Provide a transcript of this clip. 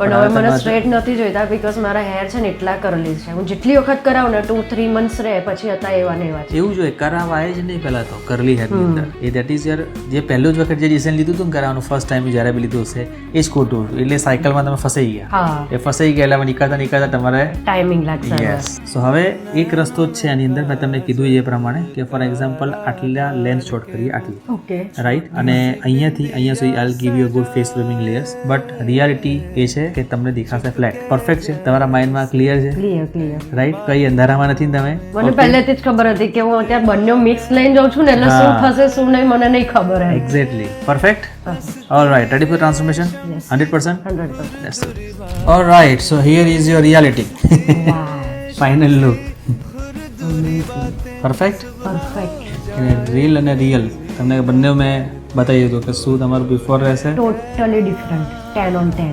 પણ હવે મને સ્ટ્રેટ નથી જોઈતા બીકોઝ મારા હેર છે ને એટલા કરલી છે. હું જેટલી વખત કરાવું ને 2-3 મંથ્સ રહે પછી હતા એવા ને એવા છે. એવું જોઈએ કરાવાય જ નહીં પહેલા તો કરલી હેર ની અંદર એ દેટ ઇઝ યર જે પહેલું જ વખત જે ડિસિઝન લીધું હતું ને કરાવવાનું ફર્સ્ટ ટાઈમ જ્યારે બી લીધું હશે એ જ ખોટું હતું. એટલે સાયકલમાં તમે ફસાઈ ગયા. હા એ ફસાઈ ગયા એટલે નીકળતા તમારે ટાઈમિંગ લાગશે. યસ. સો હવે એક રસ્તો જ છે આની અંદર મેં તમને કીધું એ પ્રમાણે કે ફોર એક્ઝામ્પલ આટલા લેન્થ શોર્ટ કરીએ આટલી ઓકે રાઈટ અને અહીંયાથી અહીંયા સુધી I give you good face grooming layers but reality એ છે કે તમને દેખાશે ફ્લેટ. પરફેક્ટ છે તમારા માઇન્ડમાં ક્લિયર છે ક્લિયર રાઈટ કઈ અંધારામાં નથી ને તમે. મને પહેલેથી જ ખબર હતી કે હું અત્યારે બંને મિક્સ લઈને જાઉં છું ને એટલે શું થશે શું નહીં મને નહીં ખબર હે. Exactly perfect. Alright ready for transformation 100%. 100%. That's it. Alright, so here is your reality. Final look. Perfect? Reel અને રિયલ તમને બંને મેં બતાવી દીધું કે શું તમારું બિફોર રહેશે ટોટલી ડિફરન્ટ 10 on 10.